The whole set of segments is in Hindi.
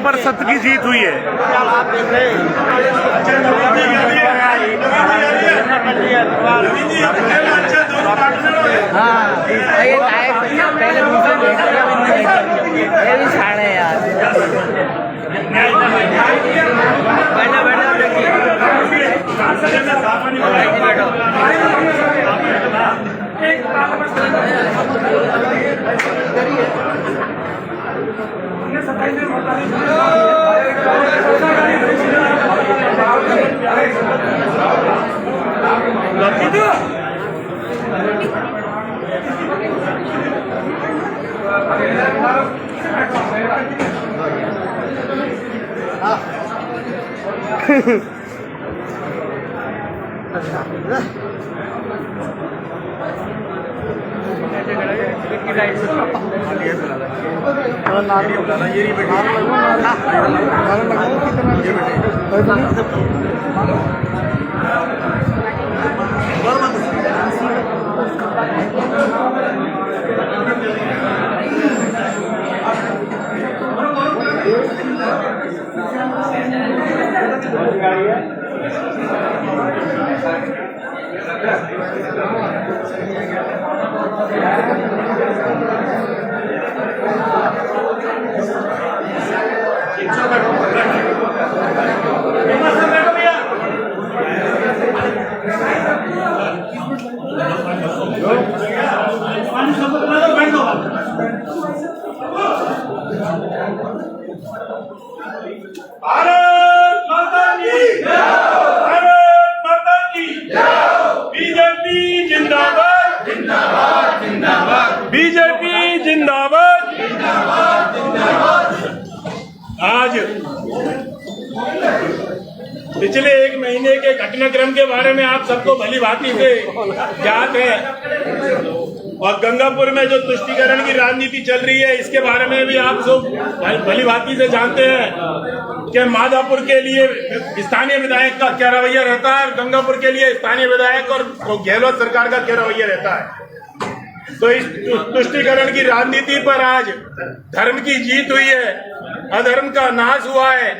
प्रतिशत की जीत हुई है। हाँ पहले ये भी छाड़े यार। भारत माता की जय, भारत माता की जय। बीजेपी जिंदाबाद जिंदाबाद जिंदाबाद, बीजेपी जिंदाबाद जिंदाबाद जिंदाबाद। आज पिछले एक महीने के घटनाक्रम के बारे में आप सबको भली भांति से ज्ञात है, और गंगापुर में जो तुष्टीकरण की राजनीति चल रही है इसके बारे में भी आप सब भली भांति से जानते हैं कि माधापुर के लिए स्थानीय विधायक का क्या रवैया रहता है, गंगापुर के लिए स्थानीय विधायक और गहलोत सरकार का क्या रवैया रहता है। तो इस तुष्टीकरण की राजनीति पर आज धर्म की जीत हुई है, अधर्म का नाश हुआ है,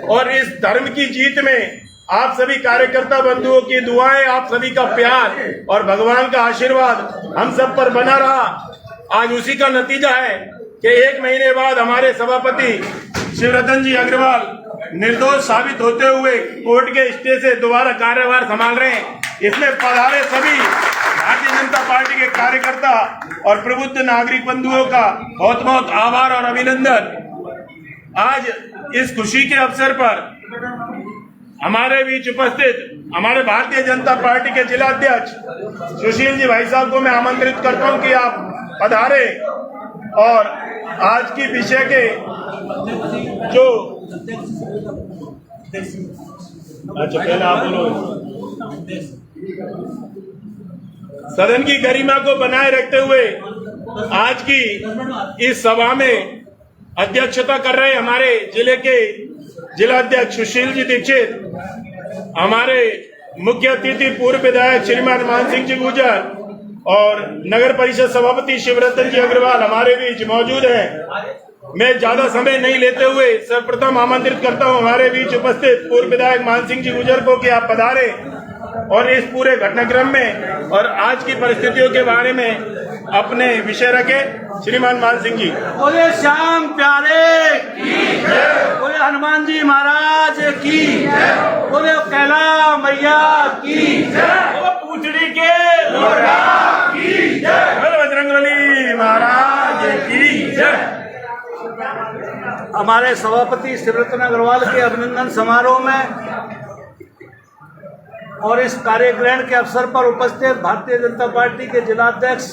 और इस धर्म की जीत में आप सभी कार्यकर्ता बंधुओं की दुआएं, आप सभी का प्यार और भगवान का आशीर्वाद हम सब पर बना रहा। आज उसी का नतीजा है कि एक महीने बाद हमारे सभापति शिवरतन जी अग्रवाल निर्दोष साबित होते हुए कोर्ट के स्टे से दोबारा कार्यभार संभाल रहे हैं। इसमें पधारे सभी भारतीय जनता पार्टी के कार्यकर्ता और प्रबुद्ध नागरिक बंधुओं का बहुत बहुत आभार और अभिनंदन। आज इस खुशी के अवसर पर हमारे बीच उपस्थित हमारे भारतीय जनता पार्टी के जिला अध्यक्ष सुशील जी भाई साहब को मैं आमंत्रित करता हूं कि आप पधारे और आज की विषय के जो पहले आप बोलो। सदन की गरिमा को बनाए रखते हुए आज की इस सभा में अध्यक्षता कर रहे हमारे जिले के जिला अध्यक्ष सुशील जी दीक्षित, हमारे मुख्य अतिथि पूर्व विधायक श्रीमान मान सिंह जी गुर्जर और नगर परिषद सभापति शिवरतन जी अग्रवाल हमारे बीच मौजूद हैं। मैं ज्यादा समय नहीं लेते हुए सर्वप्रथम आमंत्रित करता हूं हमारे बीच उपस्थित पूर्व विधायक मान सिंह जी गुर्जर को कि आप पधारे और इस पूरे घटनाक्रम में और आज की परिस्थितियों के बारे में अपने विषय रखे। श्रीमान मान सिंह जी। बोले श्याम प्यारे की जय, बोले हनुमान जी महाराज की जय, बोले कैला मैया की जय, बोले पूछड़ी के लोढ़ा की जय, बोले बजरंगबली महाराज की जय। हमारे सभापति शिवरतन अग्रवाल के अभिनंदन समारोह में और इस कार्यग्रहण के अवसर पर उपस्थित भारतीय जनता पार्टी के जिलाध्यक्ष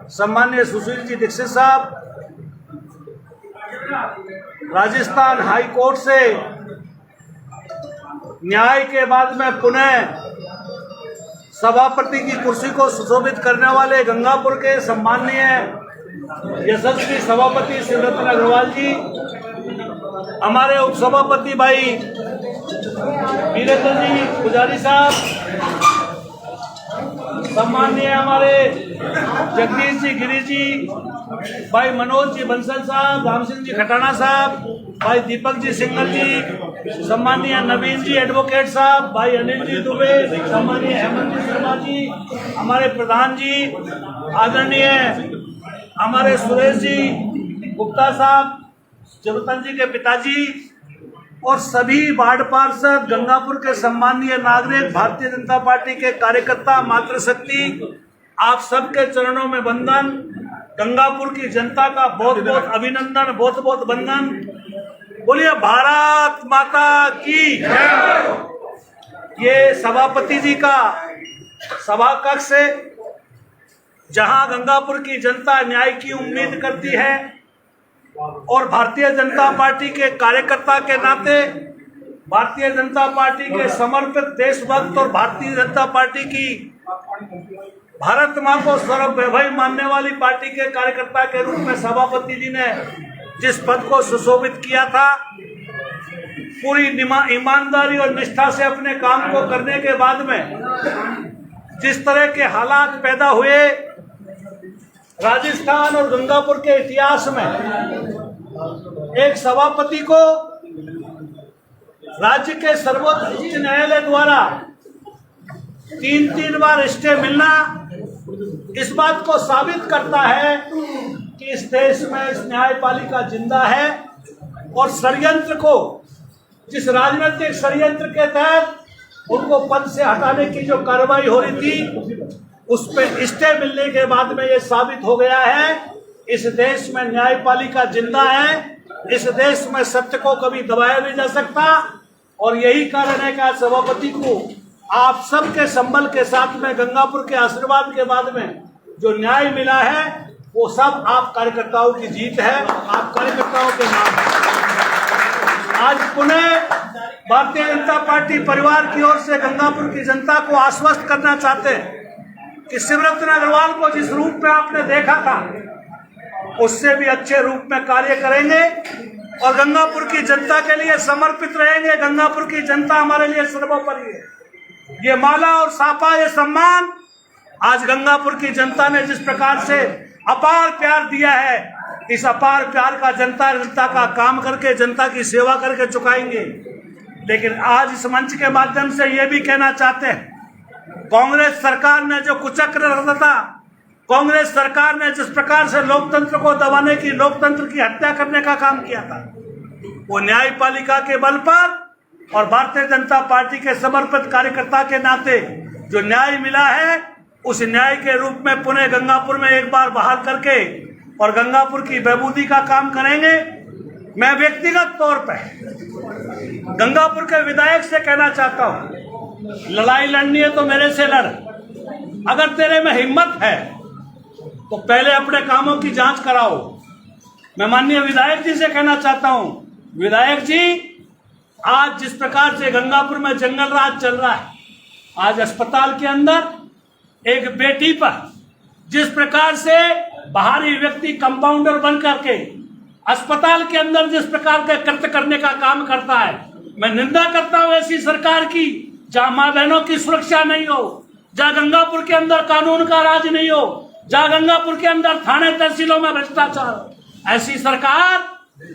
सम्माननीय सुशील जी दीक्षित साहब, राजस्थान हाई कोर्ट से न्याय के बाद में पुनः सभापति की कुर्सी को सुशोभित करने वाले गंगापुर के सम्माननीय यशस्वी सभापति शिवरतन अग्रवाल जी, हमारे उपसभापति भाई वीरेंद्र जी पुजारी साहब, सम्माननीय हमारे जगदीश जी गिरी जी, भाई मनोज जी बंसल साहब, राम सिंह जी खटाना साहब, भाई दीपक जी सिंघल जी, सम्मानीय नवीन जी एडवोकेट साहब, भाई अनिल जी दुबे, सम्मानीय हेमंत जी शर्मा जी, हमारे प्रधान जी, आदरणीय हमारे सुरेश जी गुप्ता साहब, जगतन जी के पिताजी और सभी वार्ड पार्षद, गंगापुर के सम्मानीय नागरिक, भारतीय जनता पार्टी के कार्यकर्ता, मातृशक्ति, आप सबके चरणों में वंदन। गंगापुर की जनता का बहुत बहुत अभिनंदन, बहुत बहुत वंदन। बोलिए भारत माता की। ये सभापति जी का सभा कक्ष है, जहां गंगापुर की जनता न्याय की उम्मीद करती है और भारतीय जनता पार्टी के कार्यकर्ता के नाते, भारतीय जनता पार्टी के समर्पित देशभक्त और भारतीय जनता पार्टी की भारत मां को सर्ववैभव मानने वाली पार्टी के कार्यकर्ता के रूप में सभापति जी ने जिस पद को सुशोभित किया था, पूरी ईमानदारी और निष्ठा से अपने काम को करने के बाद में जिस तरह के हालात पैदा हुए राजस्थान और गंगापुर के इतिहास में, एक सभापति को राज्य के सर्वोच्च उच्च न्यायालय द्वारा 3 बार स्टे मिलना इस बात को साबित करता है कि इस देश में इस न्यायपालिका जिंदा है और षड्यंत्र को, जिस राजनीतिक षड्यंत्र के तहत उनको पद से हटाने की जो कार्रवाई हो रही थी, उस पर स्टे मिलने के बाद में ये साबित हो गया है इस देश में न्यायपालिका जिंदा है, इस देश में सत्य को कभी दबाया नहीं जा सकता। और यही कारण है कि आज सभापति को आप सबके संबल के साथ में, गंगापुर के आशीर्वाद के बाद में जो न्याय मिला है, वो सब आप कार्यकर्ताओं की जीत है, आप कार्यकर्ताओं के नाम। आज पुनः भारतीय जनता पार्टी परिवार की ओर से गंगापुर की जनता को आश्वस्त करना चाहते हैं कि शिवरत्न अग्रवाल को जिस रूप में आपने देखा था, उससे भी अच्छे रूप में कार्य करेंगे और गंगापुर की जनता के लिए समर्पित रहेंगे। गंगापुर की जनता हमारे लिए सर्वोपरि है। ये माला और साफा, ये सम्मान आज गंगापुर की जनता ने जिस प्रकार से अपार प्यार दिया है, इस अपार प्यार का जनता का काम करके, जनता की सेवा करके चुकाएंगे। लेकिन आज इस मंच के माध्यम से ये भी कहना चाहते हैं, कांग्रेस सरकार ने जो कुचक्र रचा था, कांग्रेस सरकार ने जिस प्रकार से लोकतंत्र को दबाने की, लोकतंत्र की हत्या करने का काम किया था, वो न्यायपालिका के बल पर और भारतीय जनता पार्टी के समर्पित कार्यकर्ता के नाते जो न्याय मिला है, उस न्याय के रूप में पुनः गंगापुर में एक बार बहाल करके और गंगापुर की बहबूदी का काम करेंगे। मैं व्यक्तिगत तौर पर गंगापुर के विधायक से कहना चाहता हूं, लड़ाई लड़नी है तो मेरे से लड़, अगर तेरे में हिम्मत है तो पहले अपने कामों की जांच कराओ। मैं माननीय विधायक जी से कहना चाहता हूं, विधायक जी, आज जिस प्रकार से गंगापुर में जंगल राज चल रहा है, आज अस्पताल के अंदर एक बेटी पर जिस प्रकार से बाहरी व्यक्ति कंपाउंडर बन करके अस्पताल के अंदर जिस प्रकार के कृत्य करने का काम करता है, मैं निंदा करता हूं ऐसी सरकार की जहां मां बहनों की सुरक्षा नहीं हो, जहां गंगापुर के अंदर कानून का राज नहीं हो, जहां गंगापुर के अंदर थाने तहसीलों में भ्रष्टाचार। ऐसी सरकार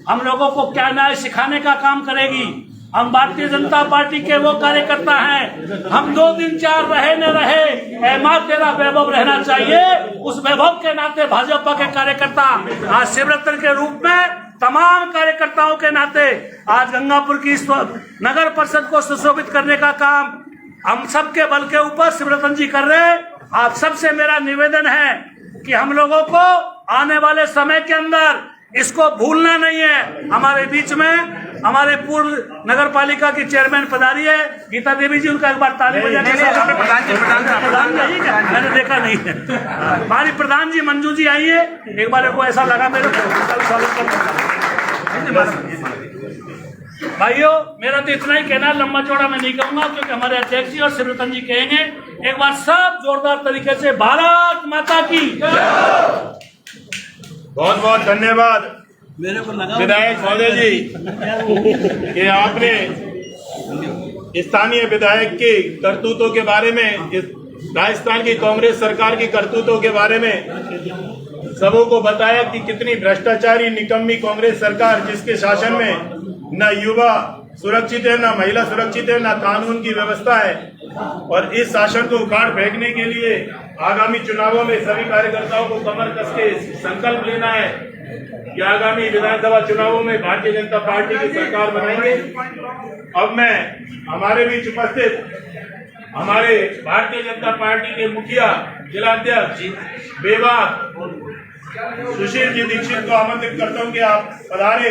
हम लोगों को क्या न्याय सिखाने का काम करेगी? हम भारतीय जनता पार्टी के वो कार्यकर्ता हैं, हम 2 दिन 4 रहे न रहे, ऐ मां तेरा वैभव रहना चाहिए। उस वैभव के नाते भाजपा के कार्यकर्ता आज शिवरत्न के रूप में तमाम कार्यकर्ताओं के नाते आज गंगापुर की नगर परिषद को सुशोभित करने का काम हम सबके बल के ऊपर शिवरत्न जी कर रहे हैं। आप सबसे मेरा निवेदन है कि हम लोगों को आने वाले समय के अंदर इसको भूलना नहीं है। हमारे बीच में हमारे पूर्व नगर पालिका की चेयरमैन पधारी है, गीता देवी जी, उनका एक बार ताली बजा के प्रधान नहीं क्या? मैंने देखा नहीं है। हमारी प्रधान जी मंजू जी आई है, एक बार को ऐसा लगा मेरे भाइयों, मेरा तो इतना ही कहना, लंबा चौड़ा मैं नहीं कहूंगा क्योंकि हमारे अध्यक्ष जी और शिवरत्न जी कहेंगे। एक बार सब जोरदार तरीके से भारत माता की। बहुत बहुत धन्यवाद विधायक महोदय जी कि आपने स्थानीय विधायक के करतूतों के बारे में, राजस्थान की कांग्रेस सरकार की करतूतों के बारे में सबों को बताया कि कितनी भ्रष्टाचारी निकम्मी कांग्रेस सरकार, जिसके शासन में न युवा सुरक्षित है, न महिला सुरक्षित है, न कानून की व्यवस्था है। और इस शासन को उखाड़ फेंकने के लिए आगामी चुनावों में सभी कार्यकर्ताओं को कमर कस के संकल्प लेना है कि आगामी विधानसभा चुनावों में भारतीय जनता पार्टी की सरकार बनाएंगे। अब मैं हमारे बीच उपस्थित हमारे भारतीय जनता पार्टी के मुखिया जिलाध्यक्ष बेवा सुशील जी दीक्षित को आमंत्रित करता हूँ कि आप पधारे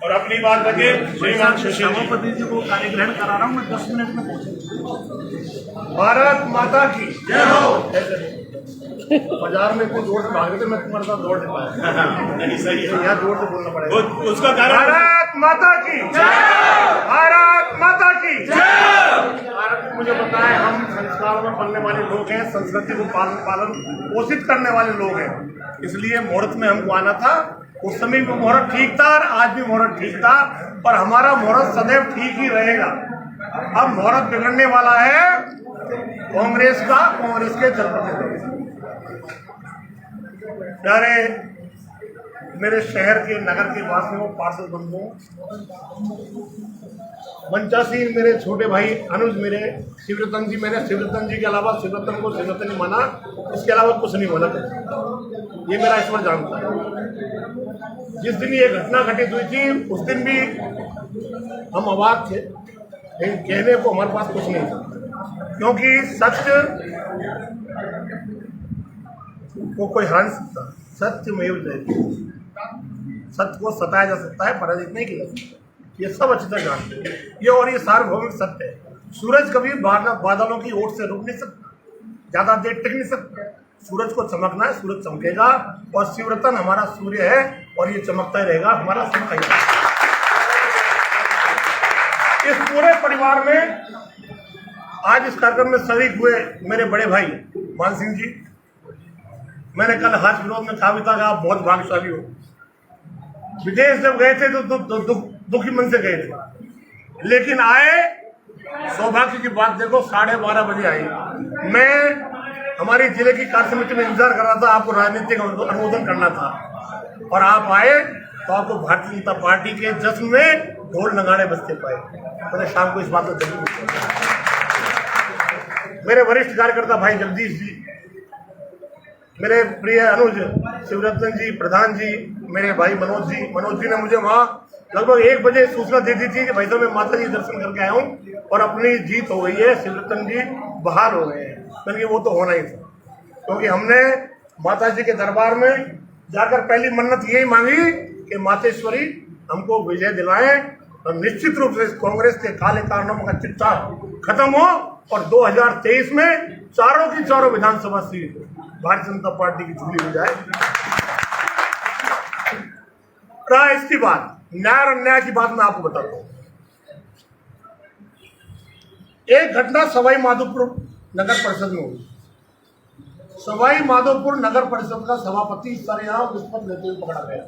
और अपनी बात रखें। श्रीमान सुशील जी। सभापति जी को कार्यग्रहण करा रहा हूँ मैं, 10 मिनट में पहुंचूंगा। भारत माता की जय हो। बाजार में कुछ जोर से भाग रहे थे, मैं तुम्हारे साथ दौड़ नहीं पाया। नहीं सही है, यहाँ जोर से बोलना पड़ेगा। उसका कारण भारत माता की जय। भारत माता की जय। भारत को मुझे पता है, हम संस्कारों में पलने वाले लोग हैं, संस्कृति को पालन पोषित करने वाले लोग हैं, इसलिए मुहूर्त में हमको आना था। उस समय भी मुहूर्त ठीक था और आज भी मुहूर्त ठीक था, और हमारा मुहूर्त सदैव ठीक ही रहेगा। अब मुहूर्त बिगड़ने वाला है कांग्रेस का, कांग्रेस के जनप्रतिनिधि। प्यारे मेरे शहर के नगर के वासियों, पार्षद बंधुओं, मंचासी मेरे छोटे भाई अनुज, मेरे शिवरतन जी, मैंने शिवरतन जी के अलावा शिवरतन को शिवरतन ही माना, इसके अलावा कुछ नहीं माना। ये मेरा ईश्वर जानता है। जिस दिन ये घटना घटित हुई थी उस दिन भी हम अवाक थे, लेकिन कहने को हमारे पास कुछ नहीं था, क्योंकि सत्य को कोई हार नहीं सकता। सत्य में सत्य को सताया जा सकता है, पराजित नहीं किया जा सकता। ये सब अच्छी तरह जानते हैं ये, और ये सार्वभौमिक सत्य है। सूरज कभी बादलों की ओट से रुक नहीं सकता, ज्यादा देर टिक नहीं सकता। सूरज को चमकना है, सूरज चमकेगा, और शिवरतन हमारा सूर्य है और ये चमकता ही रहेगा, हमारा चमकता ही रहेगा। इस पूरे परिवार में आज इस कार्यक्रम में शरीक हुए मेरे बड़े भाई मान सिंह जी, मैंने कल हाथ विरोध में कहा भी था कि आप बहुत भाग्यशाली हो। विदेश जब गए थे तो दुखी मन से गए थे, लेकिन आए, सौभाग्य की बात देखो, 12:30 बजे आए। मैं हमारी जिले की कार्य समिति में इंतजार कर रहा था, आपको राजनीतिक अनुमोदन करना था, और आप आए तो आपको भारतीय जनता पार्टी के जश्न में ढोल नगाड़े बजते पाए। मैंने शाम को इस बात को जरूर, मेरे वरिष्ठ कार्यकर्ता भाई जगदीश जी, मेरे प्रिय अनुज, शिवरतन जी, प्रधान जी, मेरे भाई मनोज जी ने मुझे वहाँ लगभग 1 बजे सूचना दे दी थी कि भाई साहब मैं माता जी दर्शन करके आया हूँ और अपनी जीत हो गई है, शिवरतन जी बहाल हो गए हैं। मैंने वो तो होना ही था, क्योंकि हमने माता जी के दरबार में जाकर पहली मन्नत यही मांगी कि मातेश्वरी हमको विजय दिलाएं और निश्चित रूप से कांग्रेस के काले कारनामों का चिट्ठा खत्म हो और 2023 में चारों की चारों विधानसभा सीट भारतीय जनता पार्टी की झूली हो जाए। इसकी बात, न्याय और अन्याय की बात मैं आपको बताता हूँ। एक घटना सवाई माधोपुर नगर परिषद में हुई। सवाई माधोपुर नगर परिषद का सभापति सरेआम रिश्वत लेते हुए पकड़ा गया।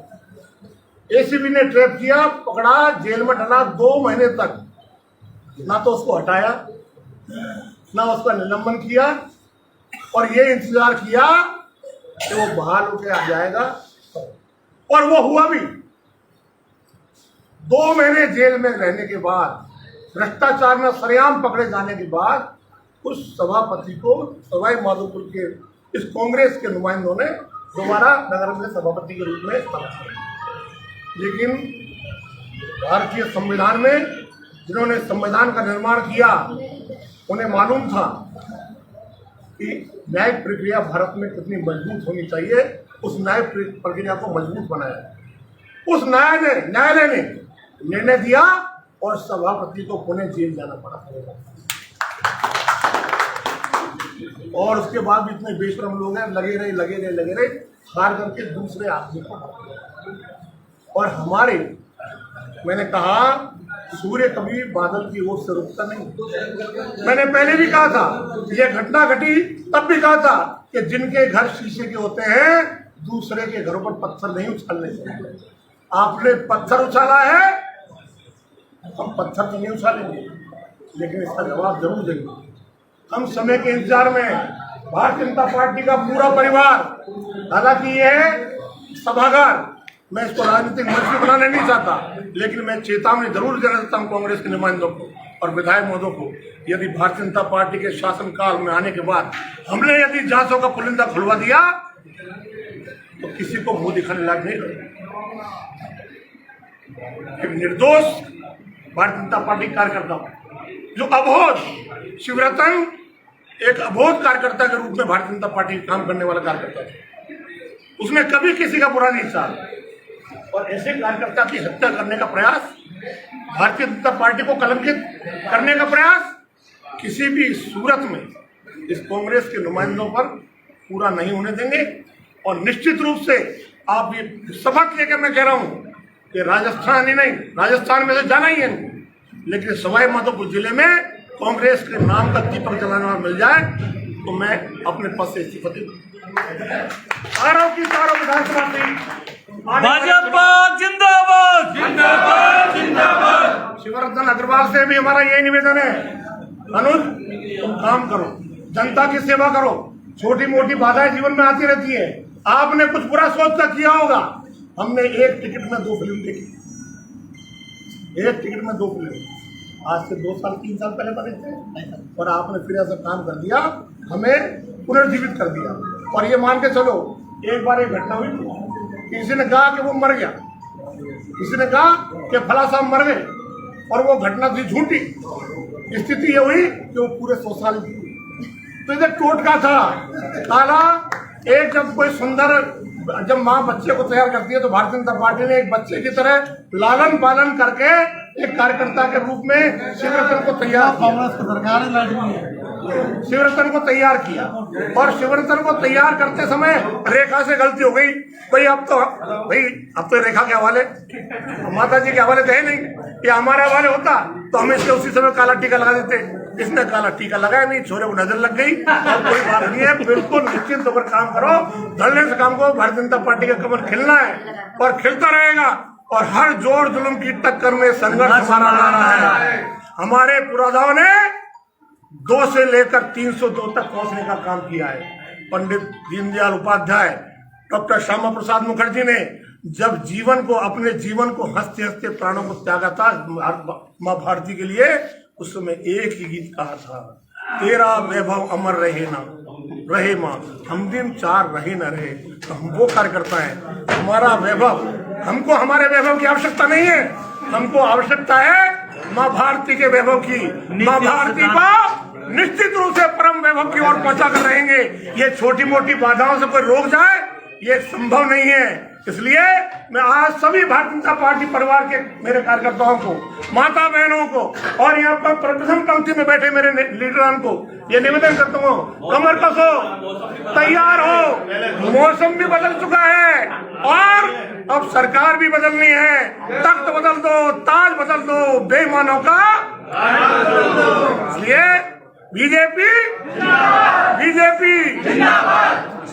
एसीबी ने ट्रैप किया, पकड़ा, जेल में डाला 2 महीने तक। ना तो उसको हटाया, ना उसका निलंबन किया, और ये इंतजार किया कि वो बहाल होकर आ जाएगा, और वो हुआ भी। 2 महीने जेल में रहने के बाद, भ्रष्टाचार में सरेआम पकड़े जाने के बाद, उस सभापति को सवाई माधोपुर के इस कांग्रेस के नुमाइंदों ने दोबारा नगर में सभापति के रूप में स्थापित किया। लेकिन भारतीय संविधान में जिन्होंने संविधान का निर्माण किया, उन्हें मालूम था कि न्यायिक प्रक्रिया भारत में कितनी मजबूत होनी चाहिए। उस न्यायिक प्रक्रिया को मजबूत बनाया। उस न्यायालय ने निर्णय दिया और सभापति को पुणे जेल जाना पड़ा। और उसके बाद भी इतने बेशरम लोग हैं, लगे रहे, हार करके दूसरे आदमी को। और हमारे, मैंने कहा, सूर्य कभी बादल की ओर से रुकता नहीं। मैंने पहले भी कहा था, यह घटना घटी तब भी कहा था कि जिनके घर शीशे के होते हैं, दूसरे के घरों पर पत्थर नहीं उछालने चाहिए। आपने पत्थर उछाला है, हम पत्थर तो नहीं उछालेंगे, लेकिन इसका जवाब जरूर देंगे। हम समय के इंतजार में, भारतीय जनता पार्टी का पूरा परिवार, हालांकि ये सभागार, मैं इसको राजनीतिक मंच भी बनाने नहीं चाहता, लेकिन मैं चेतावनी जरूर देना चाहता हूँ कांग्रेस के नुमाइंदों को और विधायक महोदयों को। यदि भारतीय जनता पार्टी के शासनकाल में आने के बाद हमने यदि जांचों का पुलिंदा खुलवा दिया तो किसी को मुंह दिखाने लायक नहीं रहेगा। एक निर्दोष भारतीय जनता पार्टी कार्यकर्ता जो अबोध शिवरतन एक अबोध कार्यकर्ता के रूप में भारतीय जनता पार्टी काम करने वाला कार्यकर्ता था, उसने कभी किसी का बुरा नहीं चाहा और ऐसे कार्यकर्ता की हत्या करने का प्रयास, भारतीय जनता पार्टी को कलंकित करने का प्रयास किसी भी सूरत में इस कांग्रेस के नुमाइंदों पर पूरा नहीं होने देंगे। और निश्चित रूप से आप ये शपथ लेकर मैं कह रहा हूं कि राजस्थान ही नहीं, राजस्थान में तो जाना ही है, लेकिन सवाई माधोपुर जिले में कांग्रेस के नाम का दीपक जलाने वाला मिल जाए तो मैं अपने पद से इस्तीफा दे चारों विधानसभा सीट भाजपा जिंदाबाद जिंदाबाद जिंदाबाद। शिवरतन अग्रवाल से भी हमारा यही निवेदन है, अनुज तुम काम करो, जनता की सेवा करो, छोटी मोटी बाधाएं जीवन में आती रहती है, आपने कुछ बुरा सोच कर किया होगा। हमने एक टिकट में 2 फिल्म देखी, एक टिकट में 2 फिल्म, आज से 2 साल 3 साल पहले बने थे और आपने फिर ऐसा काम कर दिया, हमें पुनर्जीवित कर दिया। और ये मान के चलो एक बार एक घटना हुई, किसी ने कहा कि वो मर गया, किसी ने कहा कि फला साहब मर गए और वो घटना थी झूठी। स्थिति ये हुई कि वो पूरे 100 साल तो इधर टोटका था काला। एक जब कोई सुंदर जब माँ बच्चे को तैयार करती है तो भारतीय जनता पार्टी ने एक बच्चे की तरह लालन पालन करके एक कार्यकर्ता के रूप में शिवरतन को तैयार किया। कांग्रेस की सरकार शिवरतन को तैयार किया और शिवरतन को तैयार करते समय रेखा से गलती हो गई। भाई अब तो रेखा के हवाले, माता जी के हवाले थे नहीं, ये हमारे हवाले होता तो हम इसके उसी समय काला टीका लगा देते। इसने काला टीका लगाया नहीं, छोरे को नजर लग गई और कोई बात नहीं है। बिल्कुल निश्चिंत होकर काम करो, धरने से काम करो। भारतीय जनता पार्टी का कमल खिलना है और खिलता रहेगा और हर जोर जुल्म की टक्कर में संघर्ष हमारा लाना है। हमारे पुराधाओं ने 2 से लेकर 302 तक पहुंचने का काम किया है। पंडित दीनदयाल उपाध्याय, डॉक्टर श्यामा प्रसाद मुखर्जी ने जब अपने जीवन को हंसते हंसते प्राणों को त्यागा था माँ भारती के लिए, उस समय एक ही गीत कहा था, तेरा वैभव अमर रहे ना रहे माँ, हम दिन 4 रहे न रहे। तो हम वो कार्यकर्ता हैं, हमारा वैभव, हमको हमारे वैभव की आवश्यकता नहीं है, हमको आवश्यकता है माँ भारती के वैभव की। माँ भारती को निश्चित रूप से परम वैभव की ओर पहुंचा कर रहेंगे। ये छोटी मोटी बाधाओं से कोई रोक जाए ये संभव नहीं है। इसलिए मैं आज सभी भारतीय जनता पार्टी परिवार के मेरे कार्यकर्ताओं को, माता बहनों को और यहाँ पर प्रथम पंक्ति में बैठे मेरे लीडरान को ये निवेदन करता हूँ, कमर कसो, तैयार हो। मौसम भी बदल चुका है और अब सरकार भी बदलनी है। तख्त बदल दो, ताज बदल दो, बेईमानों का। इसलिए बीजेपी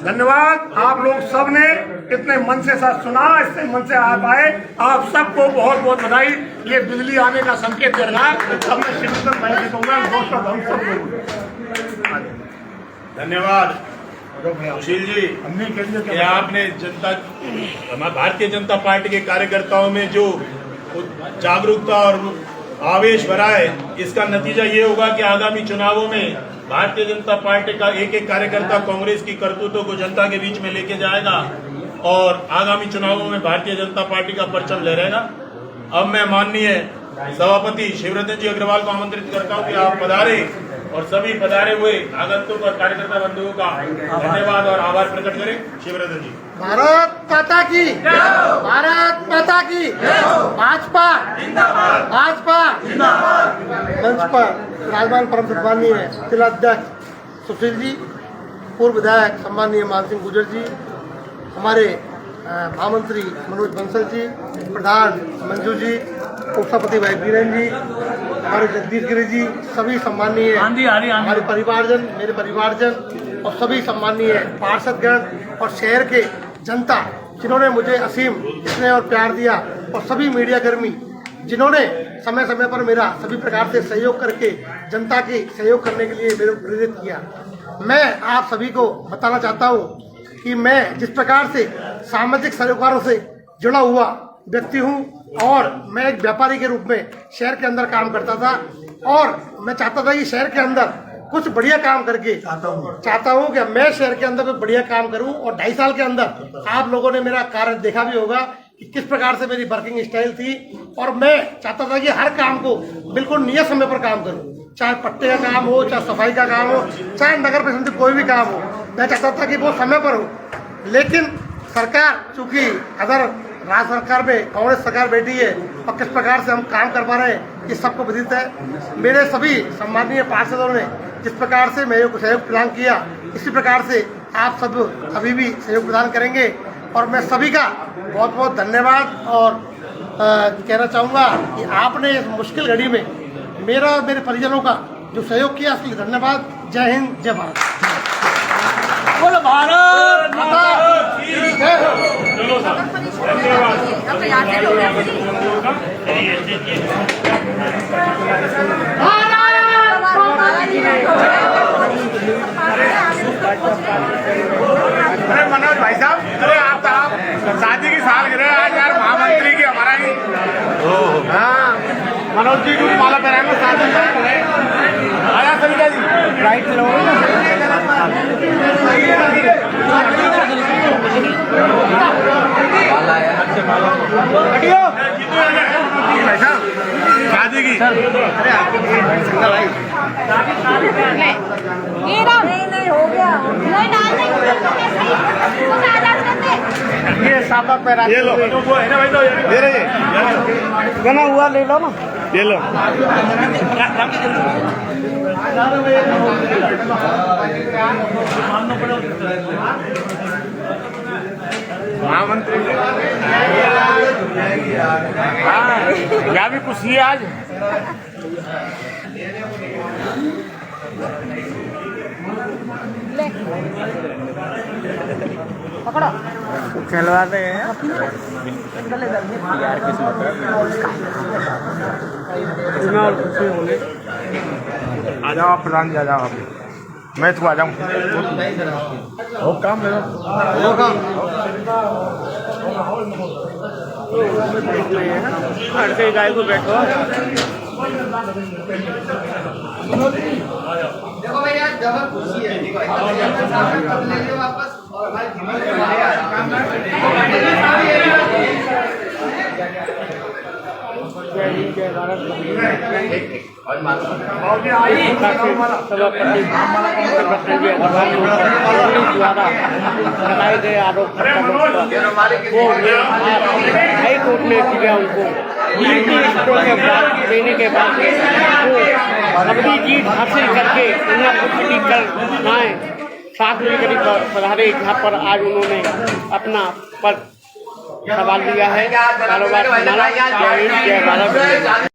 धन्यवाद। आप लोग सब ने इतने मन से साथ सुना, इतने मन से आप आए, आप सबको बहुत बहुत बधाई। ये बिजली आने का संकेत दे रहा है। अब मैं शिवरतन भाई से कहूँगा दोस्तों हम सब लोग धन्यवाद सुशील जी। हमने के लिए आपने भारतीय जनता पार्टी के कार्यकर्ताओं में जो जागरूकता और आवेश भरा है, इसका नतीजा ये होगा कि आगामी चुनावों में भारतीय जनता पार्टी का एक एक कार्यकर्ता कांग्रेस की करतूतों को जनता के बीच में लेके जाएगा और आगामी चुनावों में भारतीय जनता पार्टी का परचम लहराएगा। अब मैं माननीय सभापति शिवरतन जी अग्रवाल को आमंत्रित करता हूं कि आप पधारे और सभी पधारे हुए आगंतुक और कार्यकर्ता बंधुओं का धन्यवाद और आभार प्रकट करें। शिवरतन जी। भारत माता की, भारत माता की, भाजपा जिंदाबाद, भाजपा जिंदाबाद। मंच पर राजमान परम सम्माननीय जिलाध्यक्ष सुशील जी, पूर्व विधायक सम्माननीय मान सिंह गुर्जर जी, हमारे महामंत्री मनोज बंसल जी, प्रधान मंजू जी, उपसभापति भाई बीरेन जी, हमारे जगदीश गिरी जी, सभी सम्माननीय हमारे परिवारजन, मेरे परिवारजन और सभी सम्माननीय पार्षदगण और शहर के जनता जिन्होंने मुझे असीम स्नेह और प्यार दिया और सभी मीडिया कर्मी जिन्होंने समय समय पर मेरा सभी प्रकार से सहयोग करके जनता की सहयोग करने के लिए मेरे को प्रेरित किया। मैं आप सभी को बताना चाहता हूँ कि मैं जिस प्रकार से सामाजिक सरोकारों से जुड़ा हुआ व्यक्ति हूँ और मैं एक व्यापारी के रूप में शहर के अंदर काम करता था और मैं चाहता था कि शहर के अंदर कुछ बढ़िया काम करके चाहता हूँ कि मैं शहर के अंदर कुछ बढ़िया काम करूँ। और 2.5 साल के अंदर आप लोगों ने मेरा कार्य देखा भी होगा कि किस प्रकार से मेरी वर्किंग स्टाइल थी और मैं चाहता था कि हर काम को बिल्कुल नियत समय पर काम करूँ, चाहे पट्टे का काम हो, चाहे सफाई का काम हो, चाहे नगर परिषद में कोई भी काम हो, मैं चाहता था कि वो समय पर हो। लेकिन सरकार चूंकि अगर राज्य सरकार में कांग्रेस सरकार बैठी है और किस प्रकार से हम काम कर पा रहे हैं ये सबको विदित है। मेरे सभी सम्माननीय पार्षदों ने जिस प्रकार से मेरे को सहयोग प्रदान किया इसी प्रकार से आप सब अभी भी सहयोग प्रदान करेंगे और मैं सभी का बहुत बहुत धन्यवाद और कहना चाहूँगा कि आपने इस मुश्किल घड़ी में मेरे परिजनों का जो सहयोग किया उसके लिए धन्यवाद। जय हिंद, जय भारत। बोलो भारत माता की जय हो। अरे मनोज भाई साहब, अरे आप शादी की सालगिरह आज यार महामंत्री की हमारा ही। हाँ, मनोज जी को माला पहनाएंगे शादी में। आया सरिता जी राइट लो। भाई साहब शादी की नहीं हो गया, नहीं डाल नहीं ये सापा पे ये लो, वो है ना भाई, तो दे रहे बना हुआ ले लो ना, ये लो। महामंत्री हाँ, यहाँ भी कुछ ही आज पकड़ो खिलवाते हैं यार आ जाओ आप प्रधान जी, आ जाओ आप। मैं तो आ जाऊँ वो काम मेरा वो काम अड़के गाय को बैठो। देखो भैया डबल कुर्सी है, देखो ले लो वापस और भाई द्वारा लगाए गए आरोप हाई कोर्ट ने दिया उनको देने के बाद वो अपनी जीत हासिल करके पुष्टि कर आए 7 बजे करीब पधारे, जहाँ पर आज उन्होंने अपना पद संभाल लिया है। कारोबार जय हिंद, जय भारत।